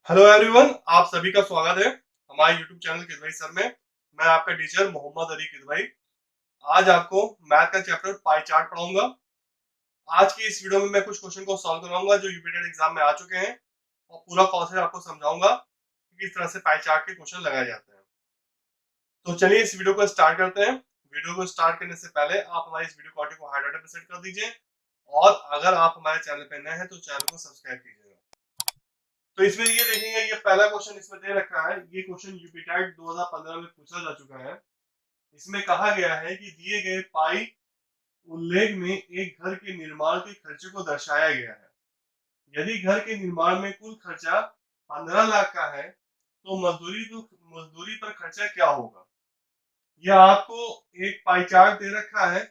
Hello everyone, आप सभी का स्वागत है हमारे यूट्यूब चैनल किदवई सर में। मैं आपका टीचर मोहम्मद अली किदवई। आज आपको मैथ का चैप्टर पाई चार्ट पढ़ाऊंगा। आज की इस वीडियो में मैं कुछ क्वेश्चन को सॉल्व करवाऊंगा जो यूपीटेड एग्जाम में आ चुके हैं और पूरा प्रोसेस आपको समझाऊंगा कि किस तरह से पाई चार्ट के क्वेश्चन लगाए जाते हैं। तो चलिए इस वीडियो को स्टार्ट करते हैं। वीडियो को स्टार्ट करने से पहले आप हमारे इस वीडियो को ऑडियो को हाईलाइट पे सेट कर दीजिए और अगर आप हमारे चैनल पर नए हैं तो चैनल को सब्सक्राइब कीजिएगा। तो इसमें ये देखेंगे, ये पहला क्वेश्चन इसमें दे रखा है। ये क्वेश्चन यूपीटेट 2015 में पूछा जा चुका है। इसमें कहा गया है कि दिए गए पाई उल्लेख में एक घर के निर्माण के खर्चे को दर्शाया गया है। यदि घर के निर्माण में कुल खर्चा 15 लाख का है तो मजदूरी पर खर्चा क्या होगा। यह आपको एक पाई चार्ट दे रखा है।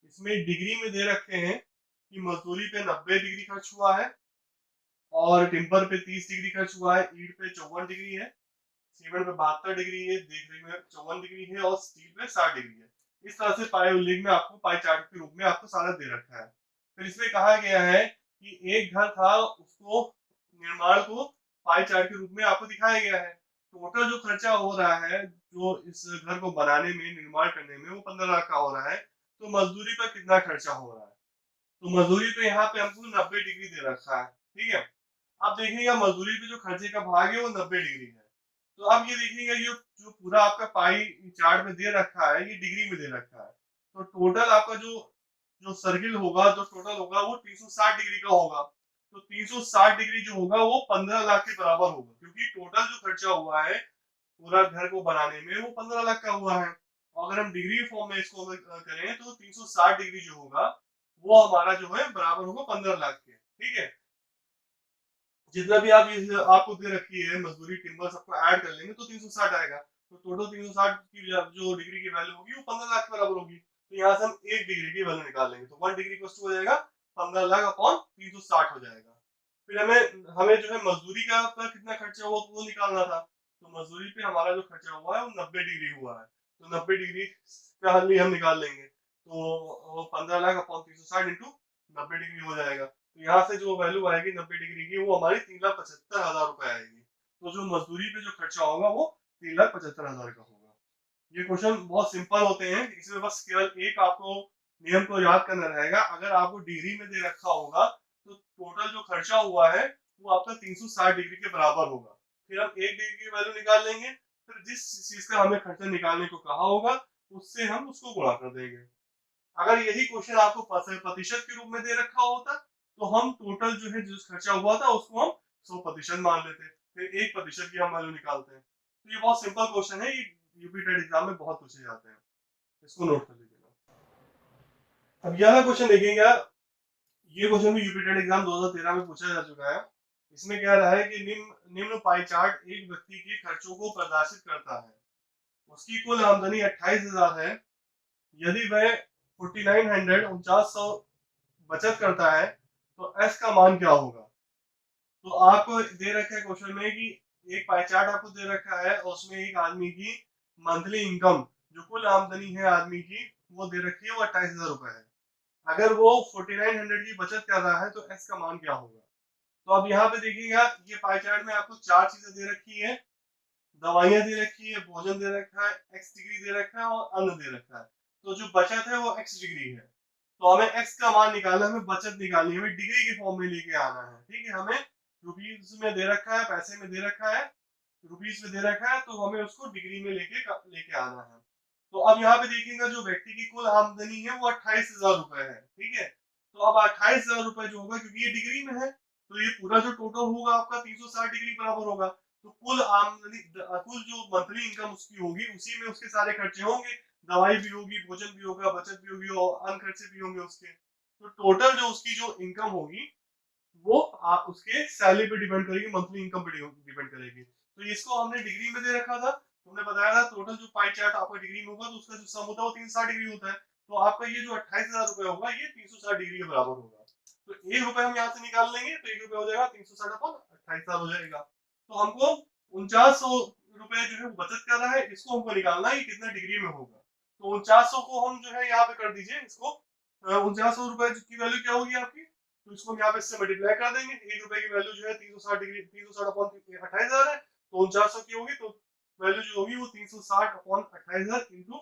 इसमें डिग्री में दे रखे हैं कि मजदूरी पे 90 डिग्री खर्च हुआ है और टिम्बर पे 30 डिग्री खर्च हुआ है, ईंट पे 54 डिग्री है, सीमेंट पे 72 डिग्री है, देखने में 54 डिग्री है और स्टील पे 60 डिग्री है। इस तरह से पाई उल्लेख में आपको पाई चार्ट के रूप में आपको सारा दे रखा है। फिर इसमें कहा गया है कि एक घर था, उसको निर्माण को पाई चार्ट के रूप में आपको दिखाया गया है। टोटल जो खर्चा हो रहा है जो इस घर को बनाने में, निर्माण करने में, वो 15 लाख का हो रहा है। तो मजदूरी पर कितना खर्चा हो रहा है। तो मजदूरी पे यहाँ पे हमको 90 डिग्री दे रखा है। ठीक है, अब देखिएगा मजदूरी पे जो खर्चे का भाग है वो 90 डिग्री है। तो अब ये देखिएगा, ये जो पूरा आपका पाई चार्ट में दे रखा है ये डिग्री में दे रखा है। तो टोटल आपका जो जो सर्किल होगा, जो टोटल होगा वो 360 डिग्री का होगा। तो 360 डिग्री जो होगा वो 15 लाख के बराबर होगा, क्योंकि टोटल जो खर्चा हुआ है पूरा घर को बनाने में वो 15 लाख का हुआ है। और अगर हम डिग्री फॉर्म में इसको करें तो 360 डिग्री जो होगा वो हमारा जो है बराबर होगा 15 लाख के। ठीक है, जितना भी आप आपको दे रखी है मजदूरी, टिम्बर सबको ऐड कर लेंगे तो 360 आएगा। तो टोटल 360 की जो डिग्री की वैल्यू होगी वो 15 लाख के बराबर होगी। तो यहाँ से हम 1 डिग्री की वैल्यू निकाल लेंगे तो 1 डिग्री हो जाएगा 15 लाख अपॉन 360 हो जाएगा। फिर हमें हमें जो है मजदूरी का पर कितना खर्चा हुआ वो निकालना था। तो मजदूरी पे हमारा जो खर्चा हुआ है वो 90 डिग्री हुआ है। तो 90 डिग्री का हल भी हम निकाल लेंगे तो वो 15 लाख अपॉन 360 इंटू 90 डिग्री हो जाएगा। तो यहाँ से जो वैल्यू आएगी 90 डिग्री की वो हमारी 3,75,000 रुपए आएगी। तो जो मजदूरी पे जो खर्चा होगा वो 3,75,000 का होगा। ये क्वेश्चन बहुत सिंपल होते हैं, इसमें बस केवल एक आपको नियम को याद करना रहेगा। अगर आपको डिग्री में दे रखा होगा तो टोटल जो खर्चा हुआ है वो आपका 360 डिग्री के बराबर होगा। फिर हम 1 डिग्री की वैल्यू निकाल लेंगे, फिर जिस चीज का हमें खर्चा निकालने को कहा होगा उससे हम उसको गुणा कर देंगे। अगर यही क्वेश्चन आपको प्रतिशत के रूप में दे रखा होता तो हम टोटल जो है जो खर्चा हुआ था उसको हम 100% मान लेते, फिर 1% की हम वैल्यू निकालते हैं। तो ये बहुत सिंपल क्वेश्चन है, ये यूपी टेट एग्जाम में बहुत पूछे जाते हैं। इसको नोट कर लीजिएगा। अब यह क्वेश्चन देखेंगे, ये क्वेश्चन भी यूपी टेट एग्जाम 2013 में पूछा जा चुका है। इसमें कह रहा है कि निम्न पाई चार्ट एक व्यक्ति के खर्चों को प्रदर्शित करता है। उसकी कुल आमदनी 28,000 है। यदि वह 4900 बचत करता है तो एस का मान क्या होगा। तो आपको दे रखा है क्वेश्चन में कि एक पाई चार्ट आपको दे रखा है और उसमें एक आदमी की मंथली इनकम, जो कुल आमदनी है आदमी की, वो दे रखी है वो 28,000 रुपए है। अगर वो 4900 की बचत कर रहा है तो एस का मान क्या होगा। तो अब यहाँ पे देखिएगा, ये पाई चार्ट में आपको 4 चीजें दे रखी है। दवाइयां दे रखी है, भोजन दे रखा है, एक्स डिग्री दे रखा है और अन्न दे रखा है। तो जो बचत है वो एक्स डिग्री है। तो हमें एक्स का मान निकालना है, हमें बचत निकालनी है, हमें डिग्री के फॉर्म में लेके आना है। ठीक है, हमें रुपीज में दे रखा है, पैसे में दे रखा है, रुपीज में दे रखा है, तो हमें उसको डिग्री में लेके आना है। तो अब यहाँ पे देखिएगा जो व्यक्ति की कुल आमदनी है वो 28,000 रुपए है। ठीक है, तो अब 28,000 रुपए जो होगा, क्योंकि ये डिग्री में है तो ये पूरा जो टोटल होगा आपका 360 डिग्री बराबर होगा। तो कुल आमदनी, कुल जो मंथली इनकम उसकी होगी उसी में उसके सारे खर्चे होंगे। दवाई भी होगी, भोजन भी होगा, बचत भी होगी और अन्य खर्चे भी होंगे उसके। तो टोटल जो उसकी जो इनकम होगी वो उसके सैलरी पे डिपेंड करेगी, मंथली इनकम पे डिपेंड करेगी। तो इसको हमने डिग्री में दे रखा था, तुमने बताया था टोटल जो पाई चार्ट आपका डिग्री में होगा तो उसका जो सम होता है वो 360 डिग्री होता है। तो आपका ये जो 28,000 रुपए होगा ये 360 डिग्री के बराबर होगा। तो 1 रुपए हम यहाँ से निकाल लेंगे तो 1 रुपए हो जाएगा 360 अपॉन 28,000 हो जाएगा। तो हमको 4900 रुपए जो है बचत कर रहा है, इसको हमको निकालना है कितना डिग्री में होगा। तो 4900 को हम जो है यहाँ पे कर दीजिए इसको, 4900 रुपए की वैल्यू क्या होगी आपकी तो इसको हम यहाँ पे इससे मल्टीप्लाई कर देंगे। 1 रुपए की वैल्यू जो है 360 डिग्री 360 अपॉन 28,000 है, तो 4900 की होगी, तो वैल्यू जो होगी वो 360 अपॉन 28,000 इंटू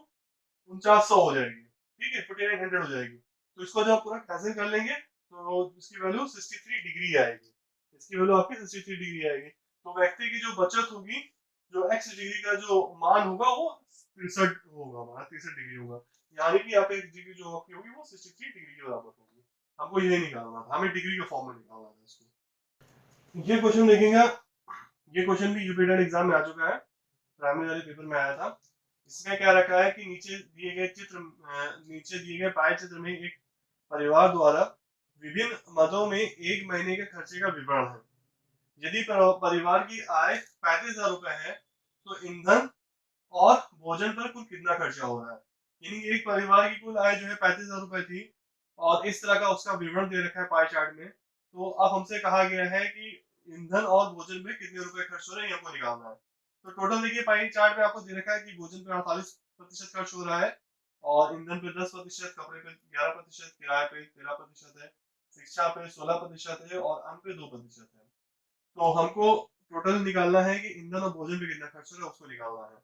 4900 हो जाएगी। ठीक है, 4900 हो जाएगी। तो इसको जब पूरा कैंसिल कर लेंगे तो इसकी वैल्यू 63 डिग्री आएगी। इसकी वैल्यू आपकी 63 डिग्री आएगी। तो व्यक्ति की जो बचत होगी, जो x डिग्री का जो मान होगा वो 63 होगा, हमारा 63 डिग्री होगा। यानी कि यहाँ पे x डिग्री जो आपकी होगी वो 63 डिग्री के बराबर होगी। हमको ये निकालना था, हमें डिग्री के फॉर्म में निकालना था इसको। ये क्वेश्चन देखेंगे, ये क्वेश्चन भी यूपीटेड एग्जाम में आ चुका है, प्राइमरी वाले पेपर में आया था। इसमें क्या रखा है कि नीचे दिए गए नीचे दिए गए पाए चित्र में एक परिवार द्वारा विभिन्न मदों में एक महीने के खर्चे का विवरण है। यदि परिवार की आय 35,000 रुपए है तो ईंधन और भोजन पर कुल कितना खर्चा हो रहा है। यानी एक परिवार की कुल आय जो है 35,000 रुपए थी और इस तरह का उसका विवरण दे रखा है पाई चार्ट में। तो अब हमसे कहा गया है कि ईंधन और भोजन में कितने रुपए खर्च हो रहे हैं, हमको निकालना है। तो टोटल देखिए पाई चार्ट में आपको दे रखा है कि भोजन पे 48% खर्च हो रहा है और ईंधन पे 10%, कपड़े पे 11%, किराए पे 13% है, शिक्षा पे 16% है और अन्न पे 2% है। तो हमको टोटल निकालना है कि ईंधन और भोजन पे कितना खर्च हो रहा है, उसको निकालना है।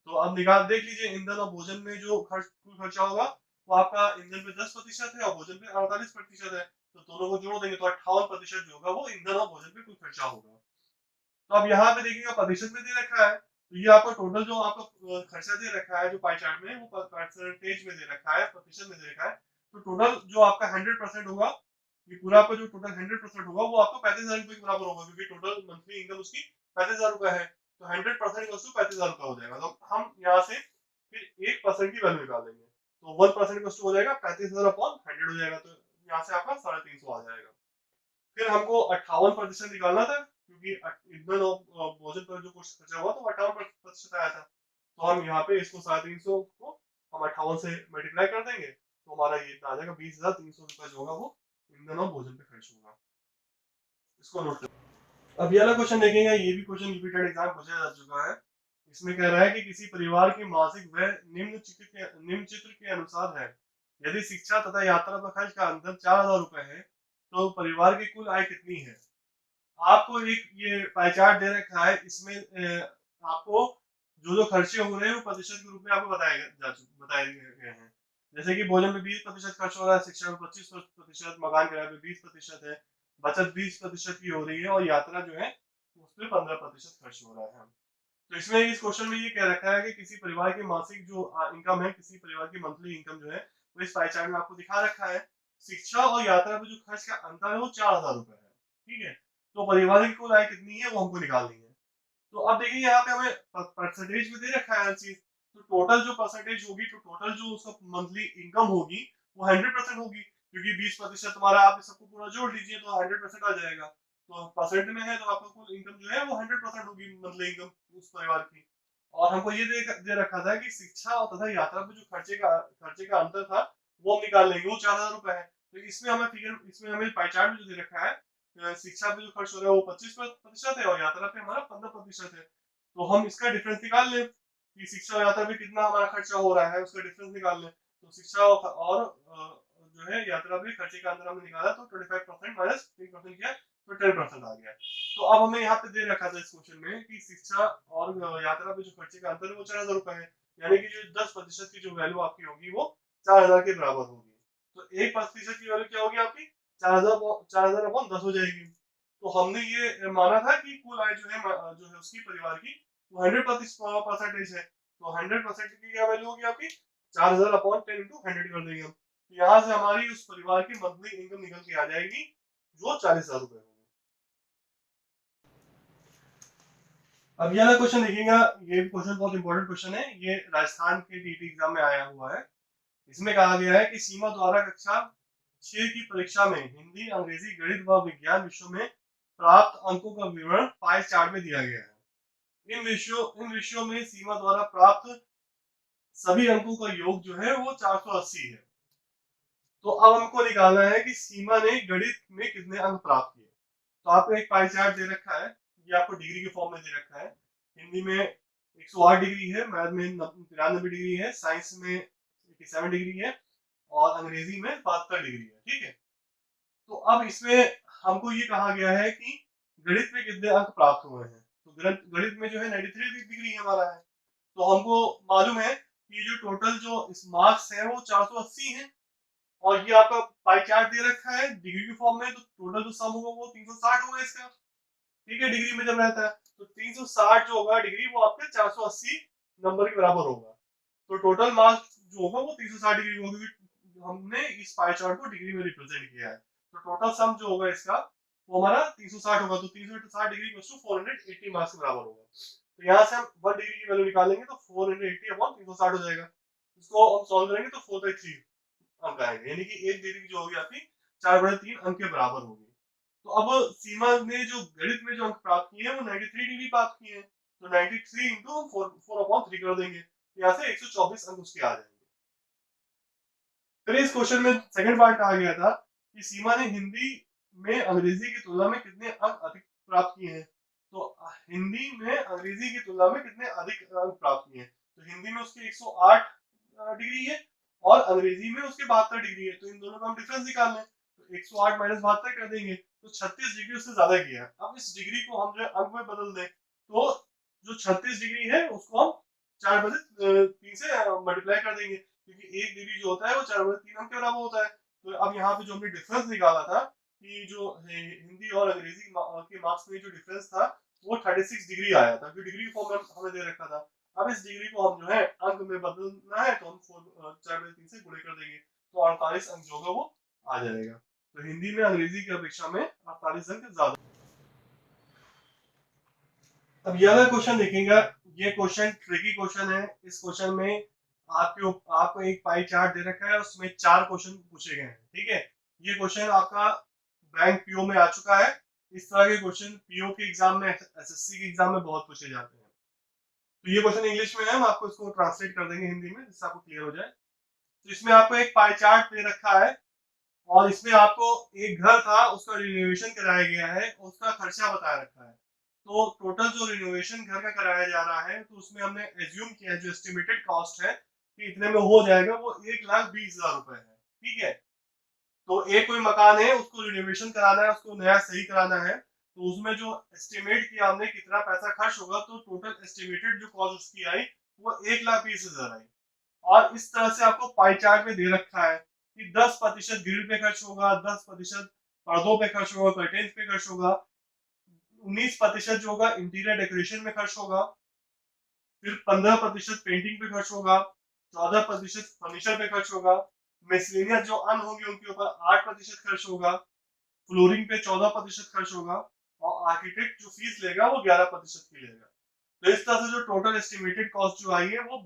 तो अब निकाल देख लीजिए, ईंधन और भोजन में जो कुल खर्चा होगा वो आपका ईंधन पे 10% है और भोजन पे 48% है। तो दोनों को जोड़ देंगे तो 58% जो होगा वो ईंधन और भोजन पे कुल खर्चा होगा। तो अब यहाँ पे देखिएगा प्रतिशत में दे रखा है, तो ये आपका टोटल जो आपका खर्चा दे रखा है जो पाई चार्ट में, वो परसेंटेज में दे रखा है, प्रतिशत में दे रखा है। तो टोटल जो आपका 100% होगा, ये पूरा आपका जो टोटल 100% होगा वो आपको 35,000 रुपए के बराबर होगा, क्योंकि टोटल मंथली इनकम उसकी 35,000 रुपए है। तो 100% वस्तु 35,000 रुपए हो जाएगा। तो हम यहाँ से फिर 1% की वैल्यू निकाल लेंगे, तो 1% वस्तु हो जाएगा 35,000 अपॉन 100 हो जाएगा, तो यहाँ से आपका 350 आ जाएगा। फिर हमको 58% निकालना था, क्योंकि ईंधन और भोजन पर जो कुछ खर्चा हुआ तो 58% आया था। तो हम यहाँ पे इसको 350 को हम 58 से मल्टीप्लाई कर देंगे, तो हमारा ये इतना आ जाएगा 20,300 रुपए जो होगा वो ईंधन और भोजन पे खर्च होगा। इसको नोट कर। अब ये वाला क्वेश्चन देखेंगे, ये भी क्वेश्चन रिपीटेड एग्जाम पूछा जा चुका है। इसमें कह रहा है कि किसी परिवार की मासिक व्यय निम्न चित्र के अनुसार है। यदि शिक्षा तथा यात्रा पर खर्च का अंतर 4,000 रुपए है तो परिवार की कुल आय कितनी है। आपको एक ये पाई चार्ट दे रखा है, इसमें आपको जो जो खर्चे हो रहे हैं वो प्रतिशत के रूप में आपको बताए गए हैं। जैसे कि भोजन में 20% खर्च हो रहा है, शिक्षा में 25%, मकान किराए पे 20% है, बचत 20% की हो रही है और यात्रा जो है उसमें 15% खर्च हो रहा है। तो इसमें इस क्वेश्चन में ये कह रखा है कि किसी परिवार की मासिक जो इनकम है, किसी परिवार की मंथली इनकम जो है वो इस पाई चार्ट में आपको दिखा रखा है। शिक्षा और यात्रा पे जो खर्च का अंतर है वो 4,000 रुपए है। ठीक है, तो परिवार की कुल आय कितनी है वो हमको निकालनी है। तो अब देखिए यहाँ पे हमें परसेंटेज में दे रखा है हर चीज। तो टोटल जो परसेंटेज होगी, तो टोटल जो उसका मंथली इनकम होगी वो 100% होगी, क्योंकि 20% तुम्हारा, आप सबको पूरा जोड़ लीजिए तो 100% आ जाएगा। तो परसेंट में है तो आपका कुल इनकम जो है वो 100% होगी, मंथली इनकम उस परिवार की। और हमको ये दे रखा था कि शिक्षा और तथा यात्रा पे जो खर्चे का अंतर था वो हम निकाल लेंगे, वो 4,000 रुपए है। तो इसमें हमें फिगर, इसमें हमें पाई चार्ट में जो दे रखा है, शिक्षा पे जो खर्च हो रहा है वो 25% है और यात्रा पे हमारा 15% है। तो हम इसका डिफरेंस निकाल लें कि शिक्षा और यात्रा पे कितना हमारा खर्चा हो रहा है, उसका डिफरेंस निकाल लें। तो शिक्षा और जो है यात्रा पे खर्चे का अंतर हमने निकाला, तो 25% माइनस 3% किया तो 10% आ गया। तो अब हमें यहाँ पे दे रखा था इस क्वेश्चन में कि शिक्षा और यात्रा पे जो खर्चे का अंतर है वो 4,000 रुपए है। यानी कि जो 10% की जो वैल्यू आपकी होगी वो 4,000 के बराबर होगी। तो 1% की वैल्यू क्या होगी आपकी, 4,000 अपॉन 10 हो जाएगी। तो हमने ये माना था कि कुल आय जो है उसकी परिवार की वो 100% है। तो 100% की क्या वैल्यू होगी आपकी, 4,000 अपॉन 10 इंटू 100 कर देंगे हम। तो यहाँ से हमारी उस परिवार की मंथली इनकम निकल के आ जाएगी जो 40,000 रुपए होगी। अब ये वाला क्वेश्चन देखिएगा, ये क्वेश्चन बहुत इंपॉर्टेंट क्वेश्चन है, ये राजस्थान के टीटी एग्जाम में आया हुआ है। इसमें कहा गया है कि सीमा द्वारा कक्षा 6 की परीक्षा में हिंदी, अंग्रेजी, गणित व विज्ञान विषयों में प्राप्त अंकों का विवरण पाई चार्ट में दिया गया है। इन विषयों में सीमा द्वारा प्राप्त सभी अंकों का योग जो है वो 480 है। तो अब हमको निकालना है कि सीमा ने गणित में कितने अंक प्राप्त किए। तो आपको एक पाई चार्ट दे रखा है, ये आपको डिग्री के फॉर्म में दे रखा है। हिंदी में 108 डिग्री है, मैथ में 93 डिग्री है, साइंस में 87 डिग्री है और अंग्रेजी में 72 डिग्री है। ठीक है, तो अब इसमें हमको ये कहा गया है कि गणित में कितने अंक प्राप्त हुए हैं। तो गणित में जो है 93 डिग्री हमारा है। तो हमको मालूम है कि जो टोटल जो इस मार्क्स है वो 480 है, और ये आपका पाई चार्ट दे रखा है डिग्री के फॉर्म में, तो टोटल जो सम होगा वो 360 होगा इसका। ठीक है, डिग्री में जब रहता है तो 360 जो होगा डिग्री वो आपके 480 नंबर के बराबर होगा। तो टोटल मार्क्स जो होगा वो 360 डिग्री होगा, क्योंकि हमने इस पाई चार्ट को डिग्री में रिप्रेजेंट किया है। तो टोटल सम जो होगा इसका वो हमारा 360 होगा। तो 360 डिग्री इक्वल्स टू 480 मार्क्स के बराबर होगा। तो यहाँ से हम 1 डिग्री की वैल्यू निकालेंगे तो 480 अपॉन 360 हो जाएगा। इसको हम सॉल्व करेंगे तो 4/3 अंक आएंगे, यानी कि 1 डिग्री जो होगी आपकी 4/3 अंक के बराबर होगी। तो अब सीमा ने जो गणित में जो अंक प्राप्त किए हैं वो 93 डिग्री प्राप्त किए हैं। तो 93 इंटू 4/3 कर देंगे, यहाँ से 124 अंक उसके आ जाएंगे। फिर इस क्वेश्चन में सेकंड पार्ट कहा गया था कि सीमा ने हिंदी में अंग्रेजी की तुलना में कितने अंक अधिक प्राप्त किए हैं। तो हिंदी में अंग्रेजी की तुलना में कितने अधिक अंक प्राप्त किए हैं। तो हिंदी में उसके 108 डिग्री है और अंग्रेजी में उसके 72 डिग्री है। तो इन दोनों का हम डिफरेंस निकाल लें, तो 108 माइनस 72 कर देंगे तो 36 डिग्री उससे ज्यादा किया है। अब इस डिग्री को हम जो है अंक में बदल दें, तो जो 36 डिग्री है उसको हम 4/3 से मल्टीप्लाई कर देंगे, क्योंकि 1 डिग्री जो होता है वो 4/3 अंक के बराबर होता है। तो अब यहाँ पे जो हमने डिफरेंस निकाला था कि जो हिंदी और अंग्रेजी के मार्क्स में जो डिफरेंस था वो 36 डिग्री आया था, क्योंकि डिग्री फॉर्म में हमें दे रखा था। अब इस डिग्री को हम जो है अंक में बदलना है तो हम 4/3 से गुणे कर देंगे, तो 48 अंक जो होगा वो आ जाएगा। तो हिंदी में अंग्रेजी की अपेक्षा में 48 अंक ज्यादा। अब ये वाला क्वेश्चन देखेंगे, ये क्वेश्चन ट्रिकी क्वेश्चन है। इस क्वेश्चन में आपको एक पाई चार्ट दे रखा है, उसमें 4 क्वेश्चन पूछे गए हैं। ठीक है, ये क्वेश्चन आपका बैंक पीओ में आ चुका है। इस तरह के क्वेश्चन पीओ के एग्जाम में, एसएससी के एग्जाम में बहुत पूछे जाते हैं। तो ये क्वेश्चन इंग्लिश में है, हम आपको इसको ट्रांसलेट कर देंगे हिंदी में जिससे आपको क्लियर हो जाए। तो इसमें आपको एक पाई चार्ट दे रखा है और इसमें आपको एक घर था उसका रिनोवेशन कराया गया है, उसका खर्चा बताया रखा है। तो टोटल जो रिनोवेशन घर का कराया जा रहा है, तो उसमें हमने एज्यूम किया है जो एस्टिमेटेड कॉस्ट है कि इतने में हो जाएगा, वो 1,20,000 रुपए है। ठीक है, तो एक कोई मकान है उसको रिनोवेशन कराना है, उसको नया सही कराना है, तो उसमें जो एस्टिमेट किया हमने कितना पैसा खर्च होगा, तो टोटल एस्टिमेटेड जो कॉस्ट उसकी आई वो 1,20,000 आई। और इस तरह से आपको पाई चार्ट में दे रखा है कि 10% ग्रिल पे खर्च होगा, 10% पर्दों पे खर्च होगा, कर्टेन्स पे खर्च होगा, 19% जो होगा इंटीरियर डेकोरेशन में खर्च होगा, फिर 15% पेंटिंग पे खर्च होगा, 14% फर्नीचर पे खर्च होगा, मिसलेनियस जो अन होंगे उनके ऊपर 8% खर्च होगा, फ्लोरिंग पे 14% खर्च होगा, और आर्किटेक्ट जो फीस लेगा वो 11% की लेगा। तो इस तरह से जो टोटल एस्टिमेटेड कॉस्ट जो आई है वो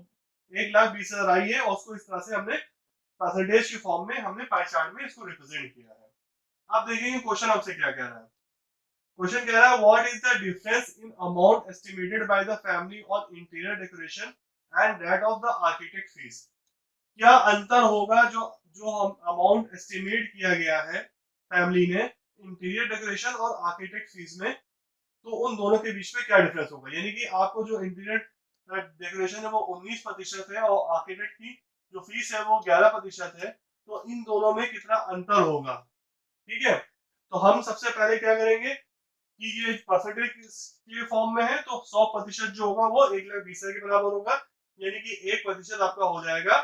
1,20,000 आई है, और उसको इस तरह से हमने परसेंटेज के फॉर्म में हमने पाई चार्ट में इसको रिप्रेजेंट किया है। अब देखेंगे क्वेश्चन हमसे क्या कह रहा है। क्वेश्चन कह रहा है what is the difference in amount estimated by the family on interior decoration and that of the architect fees. क्या अंतर होगा जो जो हम अमाउंट एस्टिमेट किया गया है फैमिली ने इंटीरियर डेकोरेशन और आर्किटेक्ट फीस में, तो उन दोनों के बीच में क्या डिफरेंस होगा। यानी कि आपको जो इंटीरियर डेकोरेशन है वो 19% है और आर्किटेक्ट की जो फीस है वो 11% है, तो इन दोनों में कितना अंतर होगा। ठीक है, तो हम सबसे पहले क्या करेंगे कि ये परसेंटेज के फॉर्म में है, तो 100% जो होगा वो 1,20,000 के बराबर होगा, यानी कि 1% आपका हो जाएगा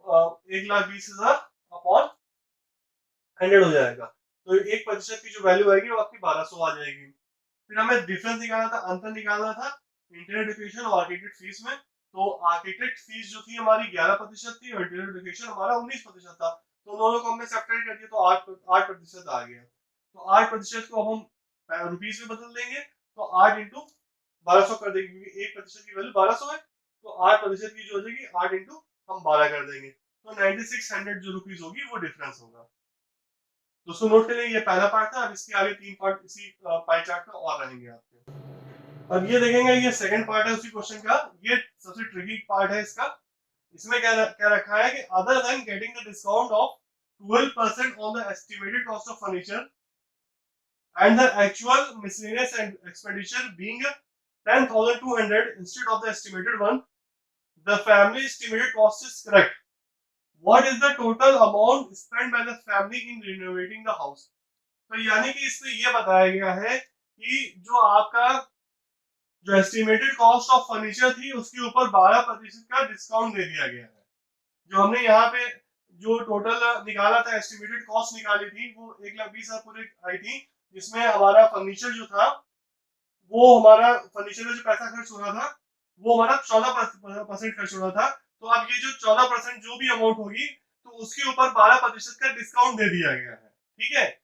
1,20,000 अपॉन 100 हो जाएगा। तो 1% की जो वैल्यू आएगी वो आपकी 1200 आ जाएगी। फिर हमें डिफरेंस निकालना था, अंतर निकालना था इंटीरियर डेकोरेशन और आर्किटेक्ट फीस में। तो आर्किटेक्ट फीस जो थी हमारी 11% थी और इंटीरियर डेकोरेशन हमारा 19% था। तो दोनों को हमने सब्ट्रैक्ट कर दिया तो 8% आ गया। तो 8% को हम रुपीस में बदल देंगे, तो 8 इंटू 1200 कर देंगे, क्योंकि 1% की वैल्यू 1200 है। तो 8% की जो हो जाएगी 8 इंटू हम 12 कर देंगे, तो 9600 जो रुपीस होगी वो डिफरेंस होगा। दोस्तों नोट करें, ये पहला पार्ट था। अब इसके आगे 3 पार्ट इसी पाई चार्ट में और रहेंगे आपके। अब ये देखेंगे, ये सेकंड पार्ट है उसी क्वेश्चन का, ये सबसे ट्रिकी पार्ट है इसका। इसमें क्या रखा है कि other than getting the discount of 12% on the estimated cost of furniture and the actual miscellaneous expenditure being 10,200 instead of the estimated one, the family estimated cost is correct. What is the total amount spend by the family in renovating the house. तो यानी कि इसमें ये बताया गया है कि जो आपका जो एस्टिमेटेड कॉस्ट ऑफ फर्नीचर थी उसके ऊपर 12% का डिस्काउंट दे दिया गया है। जो हमने यहाँ पे जो टोटल निकाला था, एस्टिमेटेड कॉस्ट निकाली थी, वो 1,20,000 पूरी आई थी, जिसमें हमारा फर्नीचर जो था, वो हमारा फर्नीचर में जो पैसा खर्च हो रहा था वो हमारा 14% खर्च हो रहा था। तो अब ये जो 14% जो भी अमाउंट होगी, तो उसके ऊपर 12% का डिस्काउंट दे दिया गया है। ठीक है,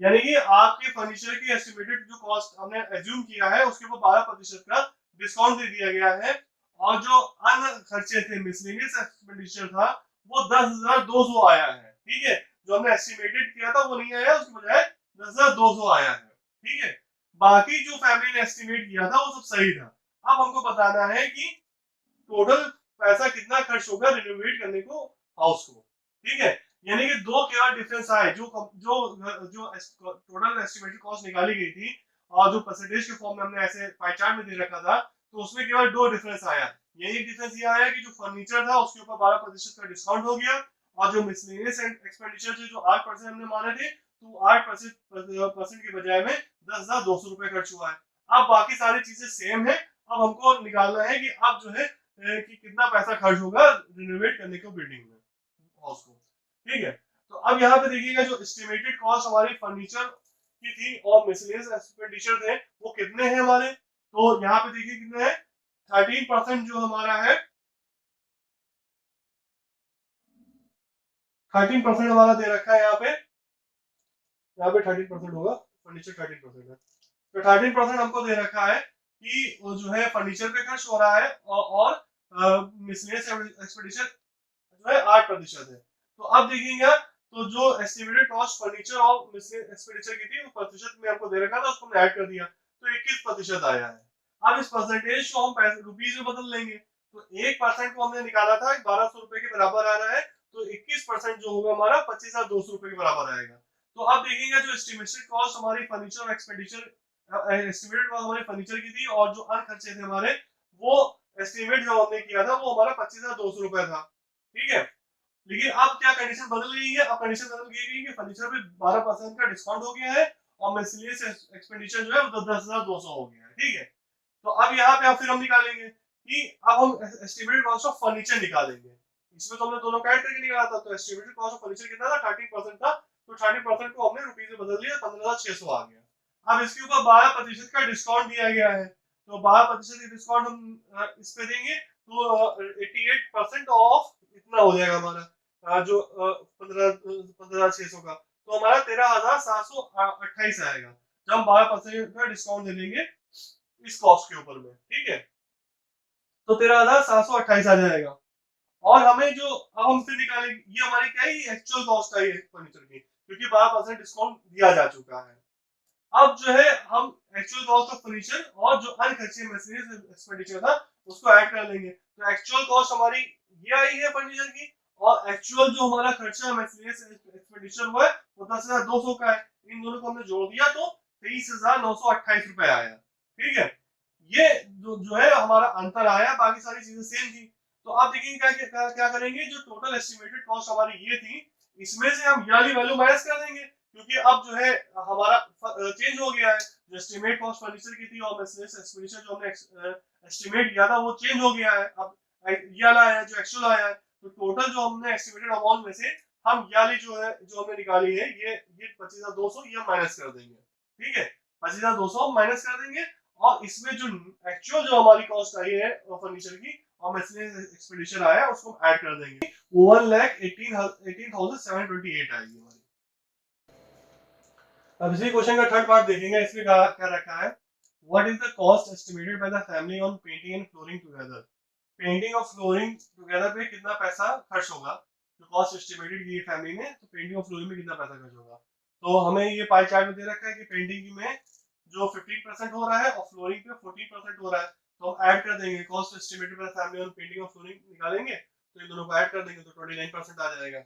यानी कि आपके फर्नीचर की एस्टिमेटेड जो कॉस्ट हमने एज्यूम किया है उसके ऊपर 12% का डिस्काउंट दे दिया गया है। और जो अन्य खर्चे थे, मिसलेनियस एक्सपेंडिचर था, वो 10,200 आया है। ठीक है, जो हमने एस्टिमेटेड किया था वो नहीं आया, उसके बजाय 10,200 आया है। ठीक है, बाकी जो फैमिली ने एस्टिमेट किया था वो सब सही था। अब हमको बताना है कि टोटल पैसा कितना खर्च होगा रिनोवेट करने को हाउस को। ठीक है, यानी कि दो केवल डिफरेंस आए, जो जो जो टोटल एस्टिमेटेड कॉस्ट निकाली गई थी और जो परसेंटेज के फॉर्म में हमने ऐसे पाई चार्ट में दे रखा था, तो उसमें केवल दो डिफरेंस आया। यही एक डिफरेंस ये आया कि जो फर्नीचर था उसके ऊपर 12% का डिस्काउंट हो गया, और जो मिसलेनियस एक्सपेंडिचर थे जो 8% हमने माने थे, तो 8% के बजाय में 10,200 रुपए खर्च हुआ है। अब बाकी सारी चीजें सेम है। अब हमको निकालना है कि अब जो है कि कितना पैसा खर्च होगा रिनोवेट करने को बिल्डिंग में, हाउस को। ठीक है, तो अब यहाँ पे देखिएगा जो एस्टिमेटेड कॉस्ट हमारी फर्नीचर की थी और मिसलेनियस एक्सपेंडिचर थे वो कितने हैं हमारे। तो यहाँ पे देखिए कितने हैं, 13% जो हमारा है, 13% हमारा दे रखा है यहाँ पे। यहाँ पे 13% होगा, फर्नीचर 13% है। तो 13% हमको दे रखा है कि वो जो है फर्नीचर पे खर्च हो रहा है, और मिसलेनियस एक्सपेंडिचर जो है 8% है। तो अब देखिएगा, तो जो एस्टिमेटेड कॉस्ट फर्नीचर और एक्सपेंडिचर की थी वो प्रतिशत में हमको दे रखा था, उसको हमने ऐड कर दिया, तो 21% आया है। अब इस परसेंटेज को हम पैसे रुपीज में बदल लेंगे, तो 1% को हमने निकाला था 1,200 रुपए के बराबर आ रहा है, तो 21% जो होगा हमारा 25,200 रुपए के बराबर आएगा। तो अब देखिएगा जो एस्टिमेटेड कॉस्ट हमारी फर्नीचर और एक्सपेंडिचर एस्टिमेटेड कॉस्ट हमारी फर्नीचर की थी और जो अन्य खर्चे थे हमारे, वो एस्टिमेट जो हमने किया था वो हमारा 25,200 रुपए था। ठीक है, लेकिन अब क्या कंडीशन बदल गई है, अब कंडीशन बदल गई है कि फर्नीचर पे 12% का डिस्काउंट हो गया है और मिसलेनियस एक्सपेंडिचर जो है वो 10,200 हो गया है। ठीक है, तो अब यहाँ पे फिर हम निकालेंगे कि अब हम एस्टिमेटेड कॉस्ट ऑफ फर्नीचर निकालेंगे। इसमें तो हमने दोनों का ऐड करके निकाला था, तो एस्टिमेटेड कॉस्ट ऑफ फर्नीचर कितना था, 13% था, तो 13% को हमने रुपीज में बदल दिया, 15,600 आ गया। अब इसके ऊपर 12% का डिस्काउंट दिया गया है, तो 12% का डिस्काउंट हम इस पे देंगे, तो 88% ऑफ इतना हो जाएगा हमारा, जो 15,600 का, तो हमारा 13,728 आएगा, जब हम 12% का डिस्काउंट दे देंगे इस कॉस्ट के ऊपर में। ठीक है, तो 13,728 आ जाएगा। और हमें जो अब हम फिर निकालेंगे, ये हमारी क्या है, एक्चुअल कॉस्ट है ये फर्नीचर की, क्योंकि 12% डिस्काउंट दिया जा चुका है। अब जो है हम एक्चुअल कॉस्ट ऑफ फर्नीचर और जो अनखर्चे मटेरियल एक्सपेंडिचर था उसको ऐड कर लेंगे, तो एक्चुअल कॉस्ट हमारी ये आई है फर्नीचर की, और एक्चुअल जो हमारा खर्चा मटेरियल एक्सपेंडिचर हुआ है वो 10,200 का है। इन दोनों को हमने जोड़ दिया तो 23,928 रुपए आया। ठीक है, ये जो है हमारा अंतर आया, बाकी सारी चीजें सेम थी। तो अब देखिए क्या करेंगे, जो टोटल एस्टिमेटेड कॉस्ट हमारी ये थी, इसमें से हम ये वाली वैल्यू माइनस कर देंगे, क्योंकि अब जो है हमारा चेंज हो गया है, जो एस्टिमेट कॉस्ट फर्नीचर की थी और मिसलेनियस एक्सपेंडिचर जो हमने एस्टिमेट किया था वो चेंज हो गया है। अब ये वाला है जो एक्चुअल आया है, तो टोटल जो हमने एस्टिमेटेड अमाउंट में से हम ये वाली जो है जो हमने निकाली है, ये 25,200 ये माइनस कर देंगे। ठीक है, 25,200 माइनस कर देंगे, और इसमें जो एक्चुअल जो हमारी कॉस्ट आई है फर्नीचर की और मिसलेनियस एक्सपेंडिचर आया है उसको हम ऐड कर देंगे, 1,18,728 आएगी हमारी। अब इसी क्वेश्चन का थर्ड पार्ट देखेंगे, इसमें क्या रखा है, what is the cost estimated by the family on painting and flooring together. Painting और फ्लोरिंग टुगेदर पे कितना पैसा खर्च होगा, जो कॉस्ट एस्टिमेटेड की फैमिली ने, तो पेंटिंग और फ्लोरिंग में कितना पैसा खर्च होगा। तो हमें ये पाई चार्ट में दे रखा है कि पेंटिंग में जो 15% हो रहा है और फ्लोरिंग पे 14% हो रहा है, तो हम ऐड कर देंगे, cost estimated by the family on painting और फ्लोरिंग निकालेंगे, तो इन दोनों को ऐड कर देंगे तो 29% आ जाएगा।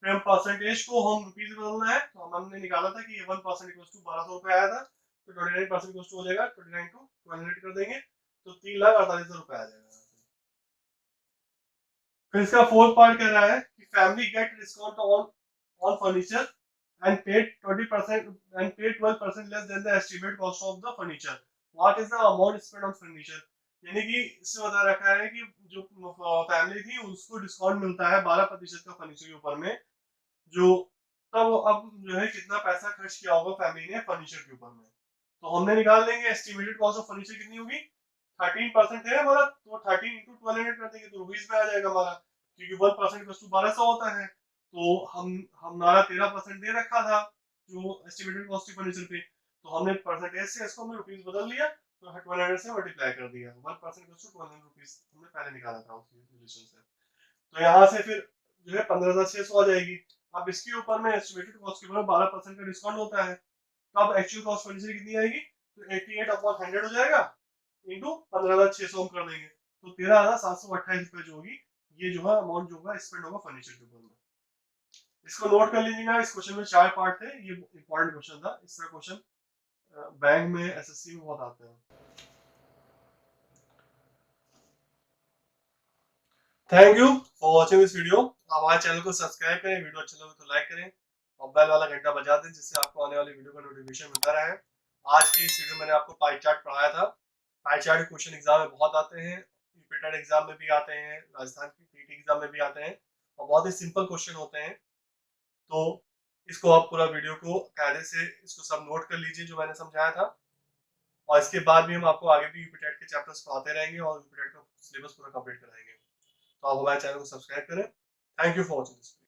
फिर हम परसेंटेज को हम रुपीज में बदलना है, तो हमने निकाला था कि 1% इक्वल्स टू 1,200 रुपए आया था, तो 29% इक्वल्स टू हो जाएगा 29 टू 200 कर देंगे, तो 3,48,000 रुपए आ जाएगा। फिर इसका फोर्थ पार्ट कह रहा है कि family get discount on on furniture and paid 20% and paid 12% less than the estimate cost of the furniture, what is the amount spend on furniture. यानी कि इससे बता रखा है कि जो फैमिली थी उसको डिस्काउंट मिलता है 12% का फर्नीचर के ऊपर में, जो तब अब जो है कितना पैसा खर्च किया होगा फैमिली ने फर्नीचर के ऊपर में। तो हमने निकाल लेंगे एस्टिमेटेड कॉस्ट ऑफ फर्नीचर कितनी होगी, 13% है हमारा, तो 13 इंटू 1200 कर देंगे तो रुपीज में आ जाएगा हमारा, क्योंकि 1% इक्वल्स टू 1200 होता है। तो हम हमारा 13% दे रखा था जो एस्टिमेटेड कॉस्ट ऑफ फर्नीचर पे, तो हमने परसेंटेज से इसको हमने रुपीज बदल लिया, तो 1200 से मल्टीप्लाई कर दिया, 1% इक्वल्स टू 1200 रुपीज हमने पहले निकाला था उस रिलेशन से। तो यहाँ से फिर जो है 15,600 आ जाएगी। अब इसके ऊपर में एस्टिमेटेड कॉस्ट के ऊपर 12% का डिस्काउंट होता है, तो अब एक्चुअल कॉस्ट फर्नीचर कितनी आएगी, तो 88/100 हो जाएगा इंटू 15,600 हम कर देंगे, तो 13,728 रुपए जो होगी, ये जो है अमाउंट जो होगा स्पेंड होगा फर्नीचर के ऊपर में। इसको नोट कर लीजिएगा, इस क्वेश्चन में 4 पार्ट थे, ये इंपॉर्टेंट क्वेश्चन था, इस तरह क्वेश्चन बैंक में एसएससी में बहुत आते हैं। Thank you for watching this video. आप हमारे चैनल को सब्सक्राइब करें, वीडियो अच्छा लगे तो लाइक करें और बेल वाला घंटा बजा दें जिससे आपको आने वाली वीडियो का नोटिफिकेशन मिलता रहे। आज के इस वीडियो में मैंने आपको पाई चार्ट पढ़ाया था। पाई चार्ट क्वेश्चन एग्जाम में बहुत आते हैं, रिपीटेड एग्जाम में भी आते हैं, राजस्थान की टीटी एग्जाम में भी आते हैं और बहुत ही सिंपल क्वेश्चन होते हैं। तो इसको आप पूरा वीडियो को कायदे से इसको सब नोट कर लीजिए जो मैंने समझाया था, और इसके बाद भी हम आपको आगे भी यूपीटेट के चैप्टर्स पढ़ाते रहेंगे और यूपीटेट का सिलेबस पूरा कंप्लीट कराएंगे। तो आप हमारे चैनल को सब्सक्राइब करें। Thank you for watching this.